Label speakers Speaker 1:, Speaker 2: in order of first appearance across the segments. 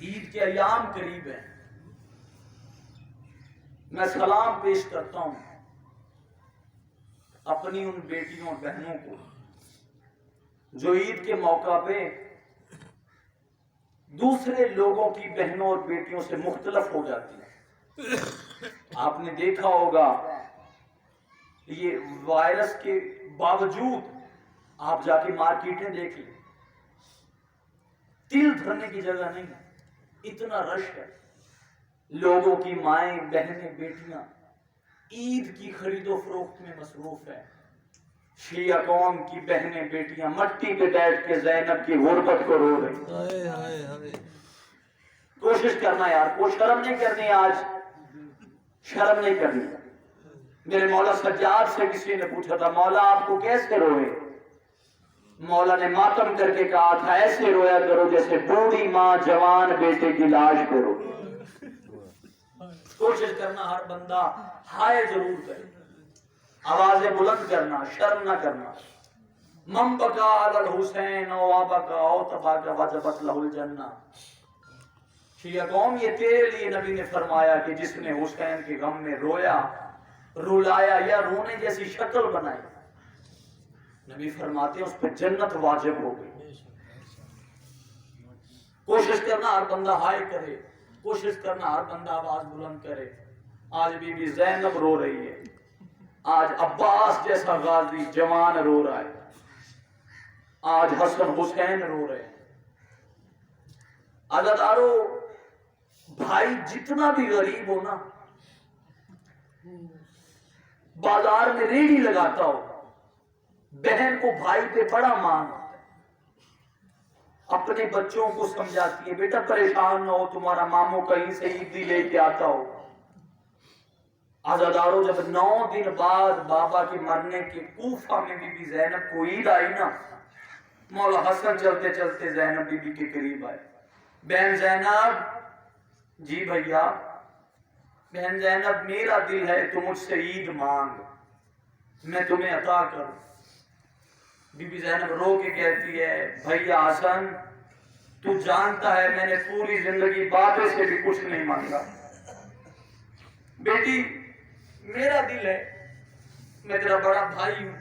Speaker 1: عید کے ایام قریب ہیں، میں سلام پیش کرتا ہوں اپنی ان بیٹیوں اور بہنوں کو جو عید کے موقع پہ دوسرے لوگوں کی بہنوں اور بیٹیوں سے مختلف ہو جاتی ہیں۔ آپ نے دیکھا ہوگا یہ وائرس کے باوجود آپ جا کے مارکیٹیں دیکھ لیں، تل دھرنے کی جگہ نہیں، اتنا رش ہے۔ لوگوں کی مائیں، بہنیں، بیٹیاں عید کی خرید و فروخت میں مصروف ہیں۔ شیعہ قوم کی بہنیں بیٹیاں مٹی پہ بیٹھ کے زینب کی غربت کو رو رہی۔ کوشش کرنا یار، کوئی شرم نہیں کرنی، آج شرم نہیں کرنی۔ میرے مولا سجاد سے کسی نے پوچھا تھا، مولا آپ کو کیسے روئے؟ مولا نے ماتم کر کے کہا تھا، ایسے رویا کرو جیسے بوڑھی ماں جوان بیٹے کی لاش پہ رو۔ کوشش کرنا ہر بندہ ہائے ضرور کرے، آوازیں بلند کرنا، شرم نہ کرنا۔ من بکا علی الحسین او آبکا او تباکا وجبت لہ الجنہ۔ شیعہ قوم، یہ تیرے لیے نبی نے فرمایا کہ جس نے حسین کے غم میں رویا، رلایا یا رونے جیسی شکل بنائی، نبی فرماتے ہیں اس پہ جنت واجب ہو گئی۔ کوشش کرنا ہر بندہ ہائے کرے، کوشش کرنا ہر بندہ آواز بلند کرے۔ آج بی بی زینب رو رہی ہے، آج عباس جیسا غازی جوان رو رہا ہے، آج حسن حسین رو رہے ہیں۔ عزادارو، بھائی جتنا بھی غریب ہو نا، بازار میں ریڑھی لگاتا ہو، بہن کو بھائی پہ بڑا مان، اپنے بچوں کو سمجھاتی ہے، بیٹا پریشان نہ ہو، تمہارا ماموں کہیں سے عیدی لے کے آتا ہو۔ عزادارو، جب 9 دن بعد بابا کے مرنے کے کوفہ میں بی بی زینب کو عید آئی نا، مولا حسن چلتے چلتے زینب بی بی کے قریب آئے۔ بہن زینب، جی بھیا، بہن زینب، میرا دل ہے تو مجھ سے عید مانگ، میں تمہیں عطا کروں۔ بی بی زینب رو کے کہتی ہے، بھیا حسن، تو جانتا ہے میں نے پوری زندگی بابے سے بھی کچھ نہیں مانگا۔ بیٹی، میرا دل ہے، میں تیرا بڑا بھائی ہوں،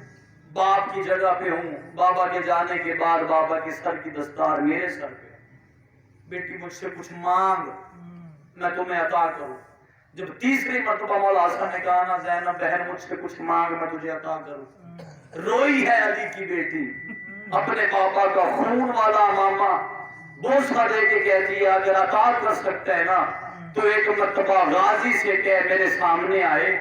Speaker 1: باپ کی جگہ پہ ہوں، بابا کے جانے کے بعد بابا کے سر کی دستار میرے سر پہ، بیٹی مجھ سے کچھ مانگ، میں تمہیں عطا کروں۔ جب تیسری مرتبہ مولا حسن نے کہا نا، زینب بہن مجھ سے کچھ مانگ، میں تجھے عطا کروں، روئی ہے علی کی بیٹی، اپنے پاپا کا خون والا ماما بوسہ دے کے کہتی ہے، اگر عطا کر سکتے ہیں نا تو ایک مرتبہ غازی سے کہ میرے سامنے آئے،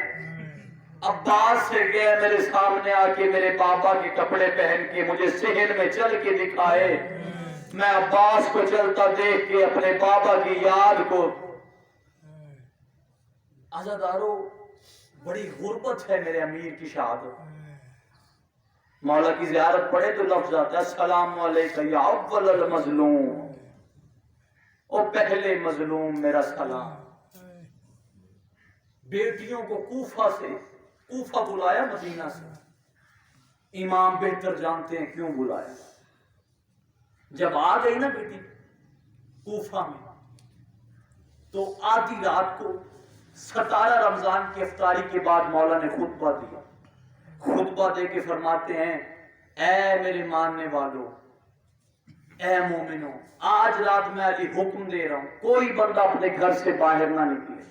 Speaker 1: عباس سے کہ میرے سامنے آ کے میرے پاپا کے کپڑے پہن کے مجھے صحن میں چل کے دکھائے، میں عباس کو چلتا دیکھ کے اپنے پاپا کی یاد کو۔ عزادارو، بڑی غربت ہے میرے امیر کی شہادت۔ مولا کی زیارت پڑھے تو لفظ آتا ہے، السلام علیکہ یا اول المظلوم، او پہلے مظلوم میرا سلام۔ بیٹیوں کو کوفہ سے، کوفہ بلایا مدینہ سے، امام بہتر جانتے ہیں کیوں بلایا۔ جب آ گئی نا بیٹی کوفہ میں، تو آدھی رات کو 17 رمضان کی افطاری کے بعد مولا نے خطبہ دیا۔ خطبہ دے کے فرماتے ہیں، اے میرے ماننے والوں، اے مومنوں، آج رات میں علی حکم دے رہا ہوں، کوئی بندہ اپنے گھر سے باہر نہ نکلے۔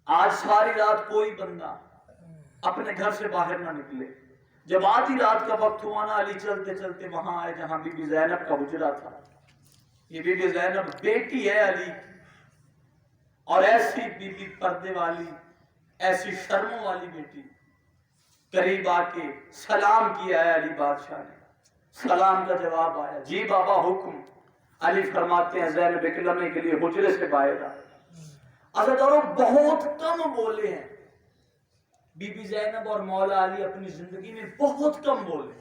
Speaker 1: آج ساری رات کوئی بندہ اپنے گھر سے باہر نہ نکلے۔ جب آدھی رات کا وقت ہوا نا، علی چلتے چلتے وہاں آئے جہاں بی بی زینب کا حجرہ تھا۔ یہ بی بی زینب بیٹی ہے علی، اور ایسی بی بی پردے والی، ایسی شرموں والی بیٹی، قریب آ کے سلام کیا ہے علی بادشاہ نے۔ سلام کا جواب آیا، جی بابا حکم۔ علی فرماتے ہیں، زینب ایک لمحے کے لیے حجرے سے باہر آئے۔ عزادارو، بہت کم بولے ہیں بی بی زینب اور مولا علی اپنی زندگی میں، بہت کم بولے۔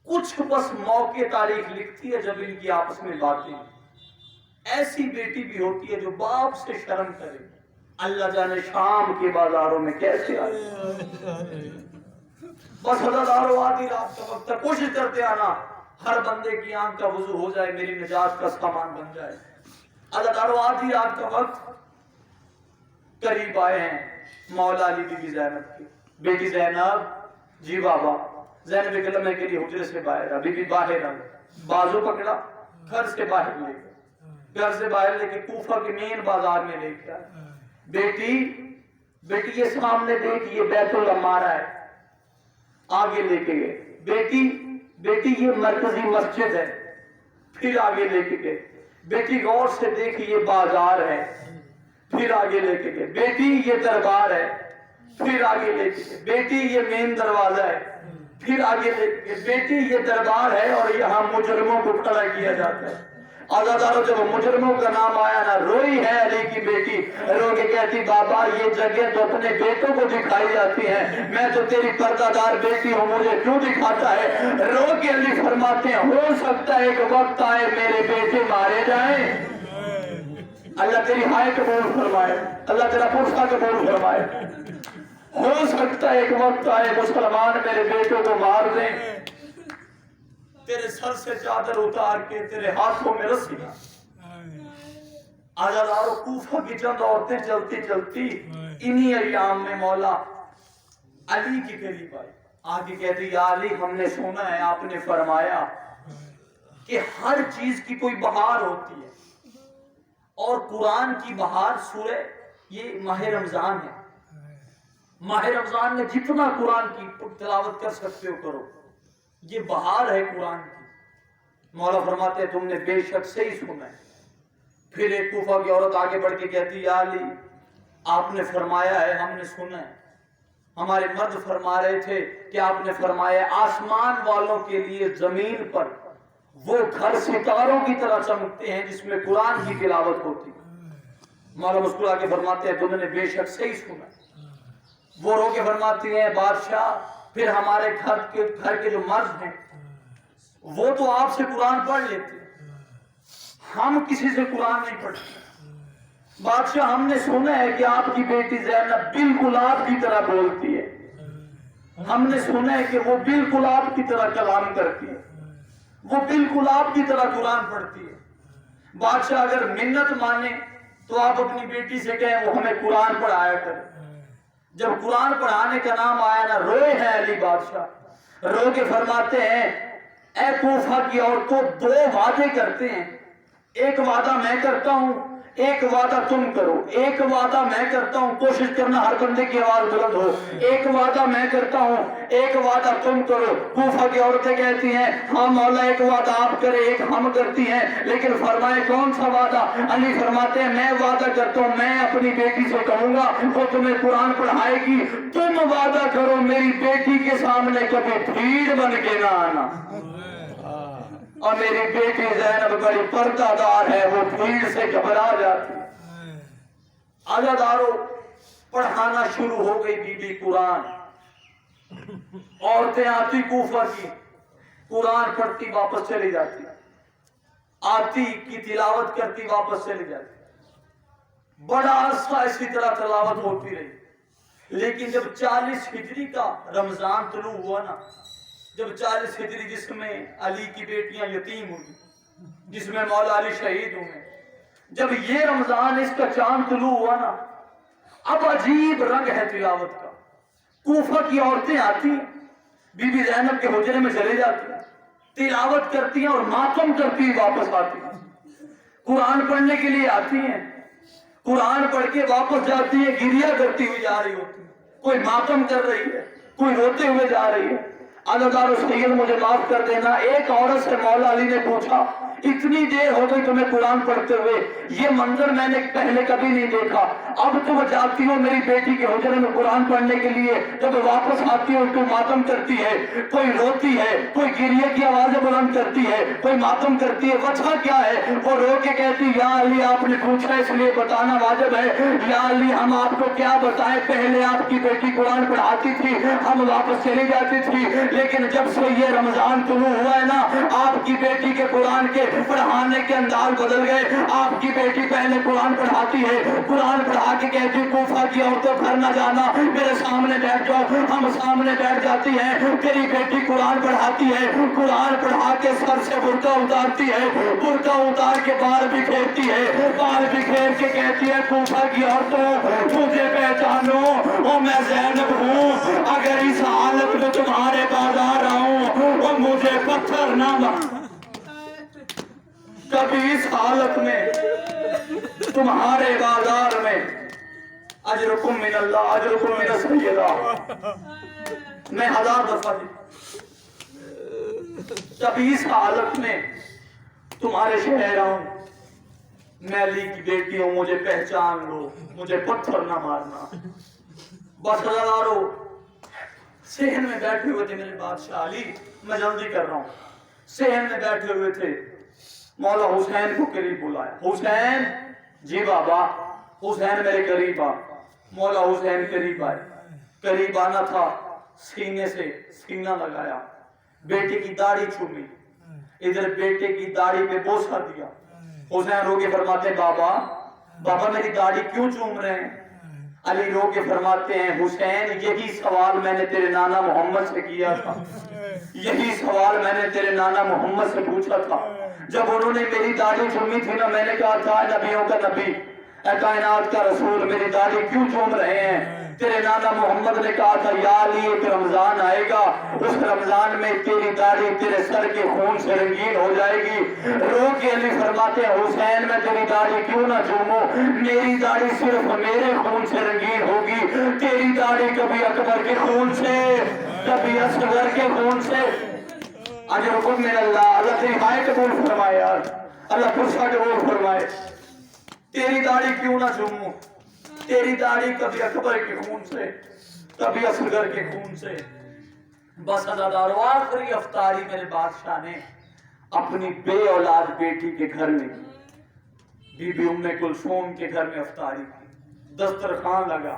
Speaker 1: کچھ بس موقع تاریخ لکھتی ہے جب ان کی آپس میں باتیں۔ ایسی بیٹی بھی ہوتی ہے جو باپ سے شرم کرے، اللہ جانے شام کے بازاروں میں کیسے آئے۔ بس عزادارو، آدھی رات کا وقت ہے، کوشش کرتے آنا، ہر بندے کی آنکھ کا وضو ہو جائے، میری نجات کا سامان بن جائے۔ عزادارو آدھی رات کا وقت قریب آئے ہیں مولا علی بی بی زینب کی بیٹی زینب، جی بابا، زینب کلمہ کے لیے حجرے سے باہر، بی بی باہر آ، بازو پکڑا، گھر سے باہر لے گئے، گھر سے باہر لے کے کوفہ کے مین بازار میں لے کے آئے۔ بیٹی یہ سامنے دیکھ، یہ بیت العمارہ ہے، آگے لے کے گئے۔ بیٹی یہ مرکزی مسجد ہے، پھر آگے لے کے گئے۔ بیٹی غور سے دیکھ، یہ بازار ہے، پھر آگے لے کے گئے۔ بیٹی یہ دربار ہے، پھر آگے لے کے گئے۔ بیٹی یہ مین دروازہ ہے، پھر آگے لے کے گئے۔ بیٹی یہ دربار ہے اور یہاں مجرموں کو کھڑا کیا جاتا ہے۔ عزادارو جب مجرموں کا نام آیا نا، روئی ہے علی کی بیٹی، رو کے کہتی بابا یہ جگہ تو اپنے بیٹوں کو دکھائی جاتی ہے، میں تو تیری پردہ دار بیٹی ہوں، مجھے کیوں دکھاتا ہے؟ رو کے علی فرماتے ہیں ہو سکتا ہے ایک وقت آئے میرے بیٹے مارے جائیں۔ اللہ تیری ہائے قبول فرمائے، اللہ تیرا پرسہ قبول فرمائے۔ ہو سکتا ہے ایک وقت آئے مسلمان میرے بیٹوں کو مار دیں، تیرے سر سے چادر اتار کے تیرے ہاتھوں میں رسیاں۔ عزادارو کوفہ کی چند عورتیں چلتی چلتی انہی ایام میں مولا علی کی قریب آئی، آگے کہتی یا علی ہم نے سنا ہے آپ نے فرمایا کہ ہر چیز کی کوئی بہار ہوتی ہے، اور قرآن کی بہار سورہ یہ ماہ رمضان ہے، ماہ رمضان میں جتنا قرآن کی تلاوت کر سکتے ہو کرو، یہ بہار ہے قرآن کی۔ مولا فرماتے ہیں تم نے بے شک صحیح سنا ہے۔ پھر ایک کوفہ کی عورت آگے بڑھ کے کہتی یا علی آپ نے فرمایا ہے، ہم نے سنا ہے، ہمارے مرد فرما رہے تھے کہ آپ نے فرمایا آسمان والوں کے لیے زمین پر وہ گھر ستاروں کی طرح چمکتے ہیں جس میں قرآن کی تلاوت ہوتی ہے۔ مولا مسکرا کے فرماتے ہیں تم نے بے شک صحیح سنا ہے۔ وہ رو کے فرماتی ہیں بادشاہ پھر ہمارے گھر کے جو مرد ہیں وہ تو آپ سے قرآن پڑھ لیتے ہیں، ہم کسی سے قرآن نہیں پڑھتے۔ بادشاہ ہم نے سنا ہے کہ آپ کی بیٹی زینب بالکل آپ کی طرح بولتی ہے، ہم نے سنا ہے کہ وہ بالکل آپ کی طرح کلام کرتی ہے، وہ بالکل آپ کی طرح قرآن پڑھتی ہے۔ بادشاہ اگر منت مانے تو آپ اپنی بیٹی سے کہیں وہ ہمیں قرآن پڑھایا کرے۔ جب قرآن پڑھانے کا نام آیا نا، روئے ہیں علی بادشاہ، رو کے فرماتے ہیں اے کوفہ کی عورتوں دو وعدے کرتے ہیں، ایک وعدہ میں کرتا ہوں، ایک وعدہ تم کرو۔ ایک وعدہ میں کرتا ہوں، کوشش کرنا ہر بندے کی آواز بلند ہو، ایک وعدہ میں کرتا ہوں، ایک وعدہ تم کرو۔ کوفہ کی عورتیں کہتی ہیں ہاں مولا ایک وعدہ آپ کرے ایک ہم کرتی ہیں، لیکن فرمائے کون سا وعدہ؟ علی فرماتے ہیں میں وعدہ کرتا ہوں میں اپنی بیٹی سے کہوں گا وہ تمہیں قرآن پڑھائے گی، تم وعدہ کرو میری بیٹی کے سامنے کبھی بھیڑ بن کے نہ آنا۔ اور میری بیٹی زینب بڑی پردہ دار ہے، وہ بھیڑ سے گھبرا جاتی۔ عزادارو پڑھانا شروع ہو گئی بی بی قرآن، عورتیں آتی کوفہ کی، قرآن پڑھتی واپس چلی جاتی، آتی کی تلاوت کرتی واپس چلی جاتی۔ بڑا عرصہ اسی طرح تلاوت ہوتی رہی، لیکن جب 40 ہجری کا رمضان طلوع ہوا نا، جب 40 ہجری جس میں علی کی بیٹیاں یتیم ہوئی، جس میں مولا علی شہید ہوئے، جب یہ رمضان اس کا چاند طلوع ہوا نا، اب عجیب رنگ ہے تلاوت کا۔ کوفہ کی عورتیں آتی بی بی زینب کے حجرے میں چلے جاتی، تلاوت کرتی ہیں اور ماتم کرتی ہوئی واپس آتی ہیں، قرآن پڑھنے کے لیے آتی ہیں، قرآن پڑھ کے واپس جاتی ہے، گریہ کرتی ہوئی جا رہی ہوتی، کوئی ماتم کر رہی ہے، کوئی روتے ہوئے جا رہی ہے۔ عزادارو سید مجھے معاف کر دینا، ایک عورت سے مولا علی نے پوچھا اتنی دیر ہو گئی تمہیں قرآن پڑھتے ہوئے، یہ منظر میں نے پہلے کبھی نہیں دیکھا، اب تم جاتی ہو میری بیٹی کے حجرے میں قرآن پڑھنے کے لیے، جب واپس آتی ہو تو ماتم کرتی ہے، کوئی روتی ہے، کوئی گریہ کی آوازیں بلند کرتی ہے، کوئی ماتم کرتی ہے، وجہ کیا ہے؟ وہ رو کے کہتی یا علی آپ نے پوچھا اس لیے بتانا واجب ہے، یا علی ہم آپ کو کیا بتائیں، پہلے آپ کی بیٹی قرآن پڑھاتی تھی ہم واپس چلی جاتی تھی، لیکن جب سے یہ رمضان طلوع ہوا ہے نا، آپ کی بیٹی کے قرآن کے پڑھانے کے انداز بدل گئے. آپ کی بیٹی پہلے قرآن پڑھاتی ہے, قرآن پڑھا کے کہتی کوفہ کی عورتوں گھر نہ جانا, میرے سامنے بیٹھ جاؤ. ہم سامنے بیٹھ جاتی ہیں. تیری بیٹی قرآن پڑھاتی ہے, قرآن پڑھا کے سر سے برقع اتارتی ہے, برقع اتار کے بال بکھیرتی ہے, بال بکھیر کے کہتی ہے کوفہ کی عورتوں مجھے پہچانو, او میں زینب ہوں. اگر اس حالت میں تمہارے بازار آؤں اور مجھے پتھر نہ مار. کبھی اس حالت میں تمہارے بازار میں اجرکم من اللہ اجرکم من السیدہ میں 1000 دفعہ کبھی اس حالت میں تمہارے شہر آؤں, میں علی کی بیٹی ہوں, مجھے پہچان لو, مجھے پتھر نہ مارنا. بس ہزاروں صحن میں بیٹھے ہوئے تھے میرے بادشاہ علی, میں جلدی کر رہا ہوں. صحن میں بیٹھے ہوئے تھے, مولا حسین کو قریب بلایا. حسین, جی بابا. حسین میرے قریب آ. مولا حسین قریب آئے. قریب آنا تھا, سینے سے سینہ لگایا, بیٹے کی داڑھی چومی, ادھر بیٹے کی داڑھی پہ بوسہ دیا. حسین رو کے فرماتے بابا, بابا میری داڑھی کیوں چوم رہے ہیں؟ علی رو کے فرماتے ہیں حسین یہی سوال میں نے تیرے نانا محمد سے کیا تھا, یہی سوال میں نے تیرے نانا محمد سے پوچھا تھا. جب انہوں نے میری داڑھی چومی تھی نا, میں نے کہا تھا نبیوں کا نبی, اے کائنات کا رسول, میری داڑھی کیوں چوم رہے ہیں؟ تیرے نانا محمد نے کہا تھا یا علی ایک رمضان آئے گا, اس رمضان میں تیری داڑھی تیرے سر کے خون سے رنگین ہو جائے گی. رو کے علی فرماتے ہیں حسین میں تیری داڑھی کیوں نہ چوموں, میری داڑھی صرف میرے خون سے رنگین ہوگی, تیری داڑھی کبھی اکبر کے خون سے کبھی اصغر کے خون سے. اجرکم من اللہ, اللہ تیری ہائے قبول فرمائے یار, اللہ پرسا قبول فرمائے. تیری داڑھی کیوں نہ چوموں, تیری داڑھی کبھی اکبر کے خون سے کبھی اصغر کے خون سے. بس عزادارو آخری افطاری میرے بادشاہ نے اپنی بے اولاد بیٹی کے گھر میں کی, بی بی ام کلثوم کے گھر میں افطاری کی. دسترخوان لگا,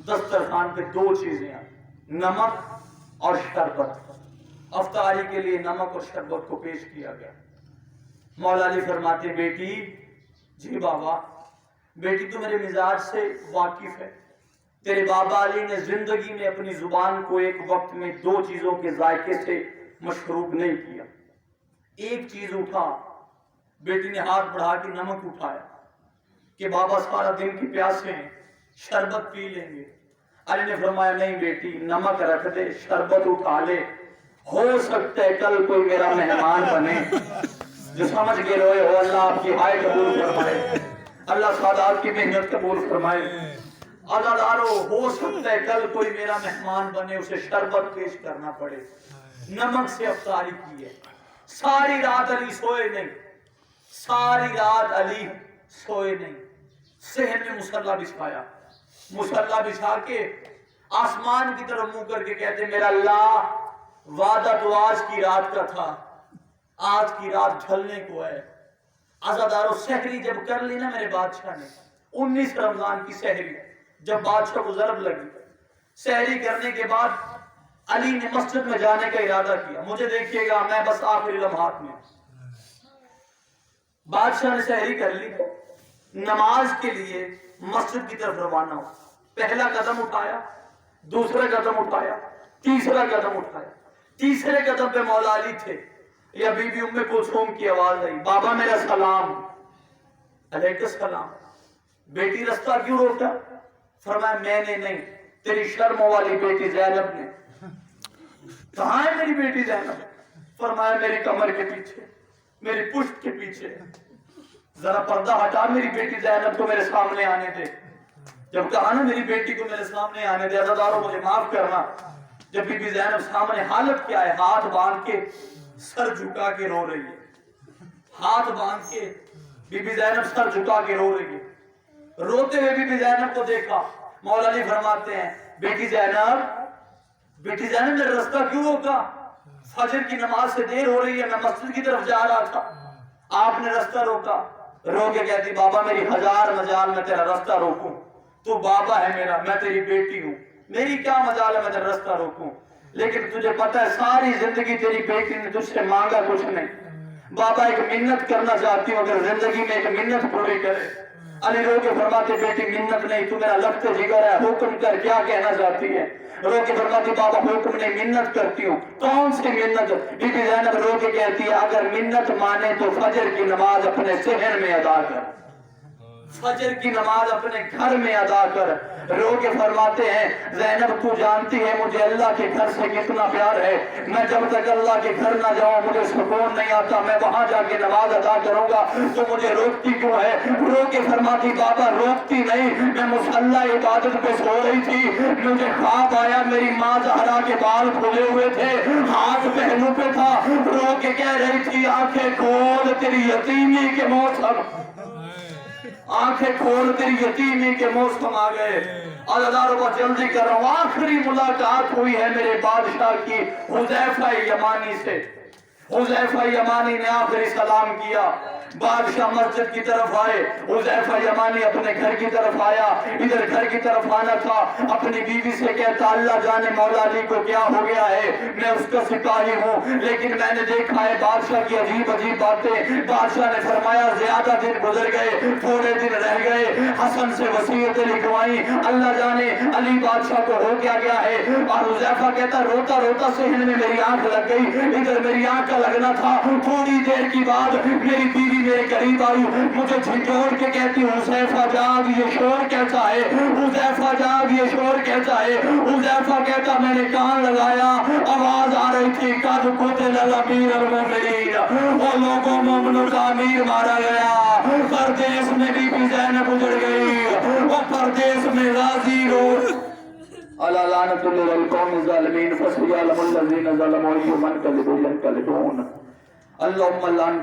Speaker 1: دسترخوان پہ 2 چیزیں آئی, نمک اور شربت. افطاری کے لیے نمک اور شربت کو پیش کیا گیا. مولا علی فرماتے بیٹی, جی بابا. بیٹی تو میرے مزاج سے واقف ہے, تیرے بابا علی نے زندگی میں اپنی زبان کو ایک وقت میں 2 چیزوں کے ذائقے سے مشروب نہیں کیا. ایک چیز اٹھا, بیٹی نے ہاتھ بڑھا کے نمک اٹھایا کہ بابا سارا دن کی پیاسے ہیں, شربت پی لیں گے. علی نے فرمایا نہیں بیٹی, نمک رکھ دے, شربت اٹھا لے, ہو سکتا ہے کل کوئی میرا مہمان بنے. جو سمجھ کے روئے ہو اللہ آپ کی ہائے قبول فرمائے, اللہ سعادات کی محنت قبول فرمائے. عزادارو ہو سکتا ہے کل کوئی میرا مہمان بنے, اسے شربت پیش کرنا پڑے. نمک سے افطاری کی ہے. ساری رات علی سوئے نہیں, ساری رات علی سوئے نہیں. صحن میں مصلی بچھایا, مصلی بچھا کے آسمان کی طرف منہ کر کے کہتے میرا اللہ وعدہ تو آج کی رات کا تھا, آج کی رات ڈھلنے کو ہے. عزادارو سحری جب کر لی نا میرے بادشاہ نے, 19 رمضان کی سحری, جب بادشاہ کو ضرب لگی, سحری کرنے کے بعد علی نے مسجد میں جانے کا ارادہ کیا. مجھے دیکھیے گا میں بس آخری لمحات میں. بادشاہ نے سحری کر لی, نماز کے لیے مسجد کی طرف روانہ ہو. پہلا قدم اٹھایا, دوسرا قدم اٹھایا, تیسرا قدم اٹھایا. تیسرے قدم پہ مولا علی تھے, یا بی بی ام کلثوم کی آواز آئی, بابا میرا سلام. علیکم السلام. بیٹی رستہ کیوں روکا؟ فرمایا میں نے نہیں, تیری شرم والی بیٹی زینب نے. کہاں ہے میری بیٹی زینب؟ فرمایا میری کمر کے پیچھے, میری پشت کے پیچھے. ذرا پردہ ہٹا, میری بیٹی زینب کو میرے سامنے آنے دے. جب کہا نا میری بیٹی کو میرے سامنے آنے دے, عزادارو مجھے معاف کرنا, جب بی بی زینب سامنے, حالت کیا ہے, ہاتھ باندھ کے سر جھکا کے رو رہی ہے. ہاتھ باندھ کے بی بی زینب سر جھکا کے رو رہی ہے. روتے ہوئے بی بی زینب کو دیکھا. مولا علی فرماتے ہیں بیٹی زینب, بیٹی زینب میرا رستہ کیوں روکا؟ فجر کی نماز سے دیر ہو رہی ہے, میں مسجد کی طرف جا رہا تھا, آپ نے رستہ روکا. رو کے کہتی بابا میری 1000 مجال میں تیرا رستہ روکوں, تو بابا ہے میرا, میں تیری بیٹی ہوں, میری کیا مجال ہے میں تیرا رستہ روکوں. لیکن تجھے پتہ ہے ساری زندگی تیری بیٹی نے تجھ سے مانگا کچھ نہیں, بابا ایک منت کرنا چاہتی ہوں، اگر زندگی میں ایک منت پوری کرے۔ علی رو کے فرماتے بیٹی منت نہیں، تو میرا لفظ جگر ہے، حکم کر، کیا کہنا چاہتی ہے؟ رو کے فرماتی بابا حکم نہیں، منت کرتی ہوں۔ کون سی منت؟ بی بی زینب رو کے کہتی ہے اگر منت مانے تو فجر کی نماز اپنے صحن میں ادا کر، فجر کی نماز اپنے گھر میں ادا کر۔ رو کے فرماتے ہیں زینب تو جانتی ہے مجھے اللہ کے گھر سے کتنا پیار ہے، میں جب تک اللہ کے گھر نہ جاؤں مجھے سکون نہیں آتا، میں وہاں جا کے نماز ادا کروں گا تو مجھے روکتی کیوں ہے؟ رو کے فرماتی بابا روکتی نہیں، میں مصلی عبادت پہ سو رہی تھی، مجھے خواب آیا میری ماں زہرا کے بال کھلے ہوئے تھے، ہاتھ پہلو پہ تھا، رو کے کہہ رہی تھی آنکھیں کھول تیری یتیمی کے موسم، آنکھیں کھول تیری یتیمی کے موسم آ گئے۔ اللہ ربا جلدی کر رہا ہوں، آخری ملاقات ہوئی ہے میرے بادشاہ کی حذیفہ یمانی سے۔ حذیفہ یمانی نے آخری سلام کیا، بادشاہ مسجد کی طرف آئے، حذیفہ یمانی اپنے گھر کی طرف آیا، ادھر گھر کی طرف آنا تھا، اپنی بیوی سے کہتا اللہ جانے مولا علی کو کیا ہو گیا ہے، میں اس کا سپاہی ہوں لیکن میں نے دیکھا ہے بادشاہ کی عجیب عجیب باتیں۔ بادشاہ نے فرمایا زیادہ دن گزر گئے، تھوڑے دن رہ گئے، حسن سے وصیتیں لکھوائیں، اللہ جانے علی بادشاہ کو ہو کیا گیا ہے۔ اور حذیفہ کہتا روتا روتا صحن میں میری آنکھ لگ گئی، ادھر میری آنکھ کا لگنا تھا، تھوڑی دیر کی بعد میری بیوی میرے قریب آئی، مجھے جھنجھوڑ کے کہتی حذیفہ جاگ یہ شور کیسا ہے، حذیفہ جاگ یہ شور کیسا ہے۔ حذیفہ کہتا میں نے کان لگایا، آواز آ رہی تھی قد قتل الامیر المؤمنین، وہ لوگوں مومنوں کا امیر مارا گیا، پردیس میں بی بی زینب اجڑ گئی، وہ پردیس میں غازی رو الا لعنت اللہ القوم الظالمین فسيعلم الذين ظلموا ايمن قلب ينقلبون اللهم لعن